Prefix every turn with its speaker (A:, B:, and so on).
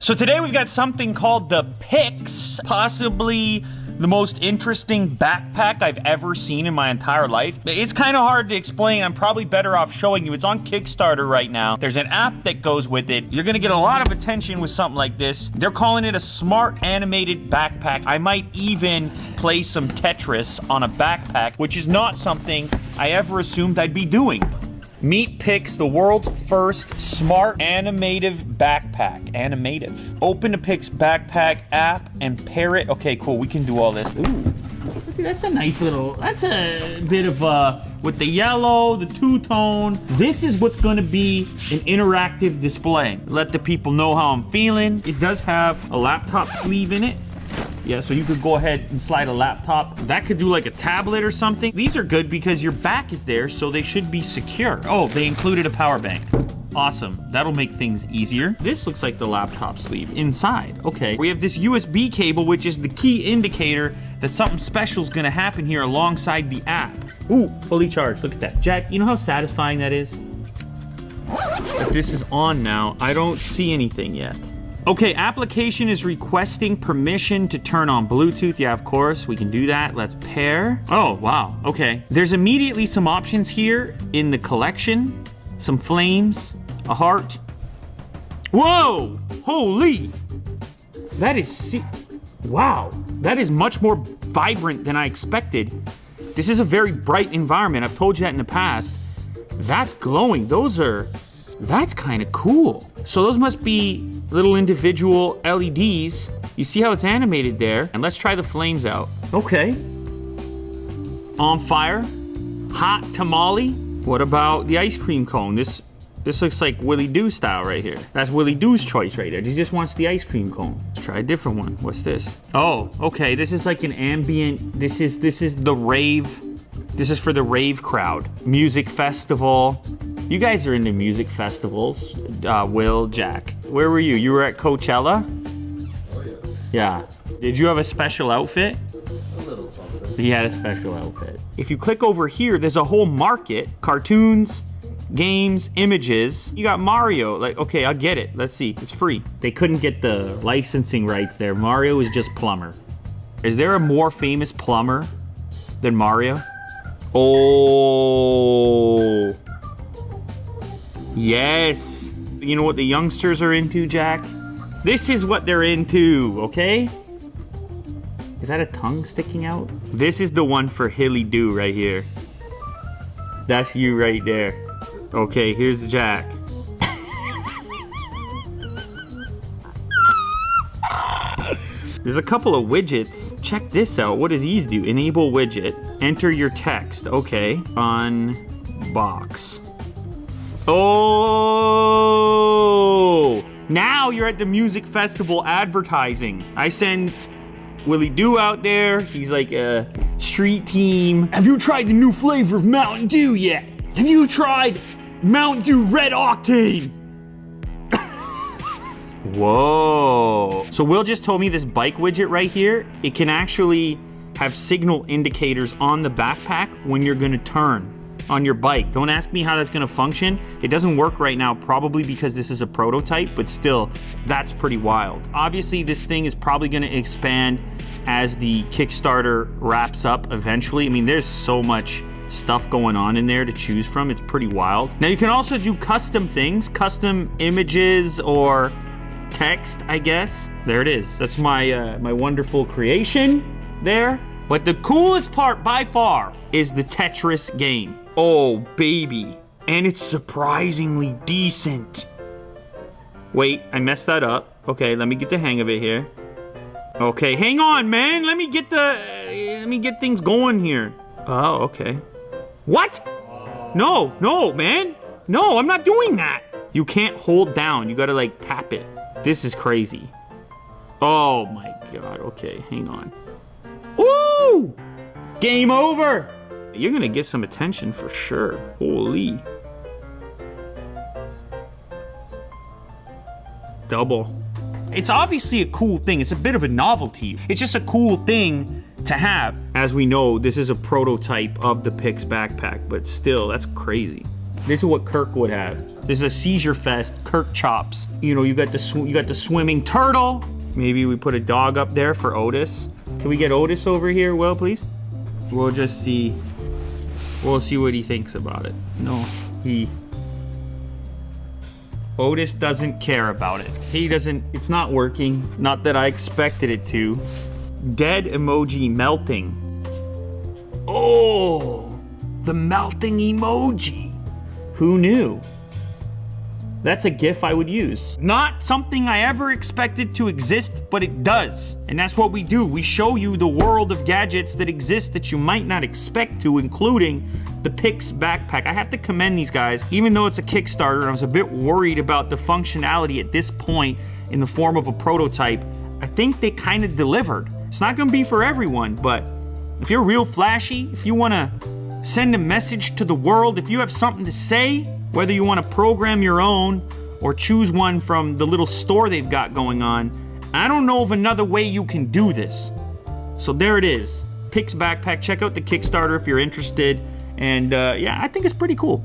A: So today we've got something called the Pix, possibly the most interesting backpack I've ever seen in my entire life. It's kind of hard to explain. I'm probably better off showing you. It's on Kickstarter right now. There's an app that goes with it. You're gonna get a lot of attention with something like this. They're calling it a smart animated backpack. I might even play some Tetris on a backpack, which is not something I ever assumed I'd be doing. Meet Pix, the world's first smart animative backpack. Animative. Open the Pix backpack app and pair it. Okay, cool. We can do all this. Ooh, that's a nice little. That's a bit of with the yellow, the two-tone. This is what's going to be an interactive display. Let the people know how I'm feeling. It does have a laptop sleeve in it. Yeah, so you could go ahead and slide a laptop. That could do like a tablet or something. These are good because your back is there, so they should be secure. Oh, they included a power bank. Awesome. That'll make things easier. This looks like the laptop sleeve inside. Okay. We have this USB cable, which is the key indicator that something special is going to happen here alongside the app. Ooh, fully charged. Look at that. Jack, you know how satisfying that is? If this is on now, I don't see anything yet. Okay, application is requesting permission to turn on Bluetooth. Yeah, of course, we can do that. Let's pair. Oh, wow, okay. There's immediately some options here in the collection. Some flames, a heart. Whoa, holy. That is, wow. That is much more vibrant than I expected. This is a very bright environment. I've told you that in the past. That's glowing. That's kind of cool. So those must be little individual LEDs. You see how it's animated there? And let's try the flames out. Okay. On fire. Hot tamale. What about the ice cream cone? This looks like Willy Doo style right here. That's Willy Doo's choice right there. He just wants the ice cream cone. Let's try a different one. What's this? Oh, okay. This is like an ambient. This is the rave. This is for the rave crowd. Music festival. You guys are into music festivals. Will, Jack. Where were you? You were at Coachella?
B: Oh,
A: yeah. Did you have a special outfit?
B: A little something.
A: He had a special outfit. If you click over here, there's a whole market. Cartoons, games, images. You got Mario. Like, okay, I'll get it. Let's see. It's free. They couldn't get the licensing rights there. Mario is just plumber. Is there a more famous plumber than Mario? Oh. Yes. You know what the youngsters are into, Jack? This is what they're into, okay? Is that a tongue sticking out? This is the one for Hilly Doo right here. That's you right there. Okay, here's Jack. There's a couple of widgets. Check this out. What do these do? Enable widget. Enter your text. Okay. Unbox. Oh! Now you're at the music festival advertising. I send Willy Doo out there. He's like a street team. Have you tried the new flavor of Mountain Dew yet? Have you tried Mountain Dew Red Octane? Whoa. So Will just told me this bike widget right here, it can actually have signal indicators on the backpack when you're gonna turn on your bike. Don't ask me how that's gonna function. It doesn't work right now, probably because this is a prototype, but still, that's pretty wild. Obviously, this thing is probably gonna expand as the Kickstarter wraps up eventually. I mean, there's so much stuff going on in there to choose from. It's pretty wild. Now, you can also do custom things, custom images or text, I guess. There it is. That's my my wonderful creation there. But the coolest part by far is the Tetris game. Oh, baby. And it's surprisingly decent. Wait, I messed that up. Okay, let me get the hang of it here. Okay, hang on, man. Let me get things going here. Oh, okay. What? No, man. No, I'm not doing that. You can't hold down. You gotta like tap it. This is crazy. Oh my God. Okay, hang on. Woo! Game over. You're gonna get some attention for sure. Holy. Double. It's obviously a cool thing. It's a bit of a novelty. It's just a cool thing to have. As we know, this is a prototype of the Pix backpack, but still, that's crazy. This is what Kirk would have. This is a seizure fest. Kirk chops. You know, you got the swimming turtle. Maybe we put a dog up there for Otis. Can we get Otis over here, Will, please? We'll just see. We'll see what he thinks about it. No, Otis doesn't care about it. He doesn't, it's not working. Not that I expected it to. Dead emoji melting. Oh, the melting emoji. Who knew? That's a GIF I would use. Not something I ever expected to exist, but it does. And that's what we do. We show you the world of gadgets that exist that you might not expect to, including the Pix backpack. I have to commend these guys. Even though it's a Kickstarter, I was a bit worried about the functionality at this point in the form of a prototype. I think they kind of delivered. It's not gonna be for everyone, but if you're real flashy, if you wanna send a message to the world, if you have something to say, whether you want to program your own or choose one from the little store they've got going on, I don't know of another way you can do this. So there it is. Pix backpack. Check out the Kickstarter if you're interested. And yeah, I think it's pretty cool.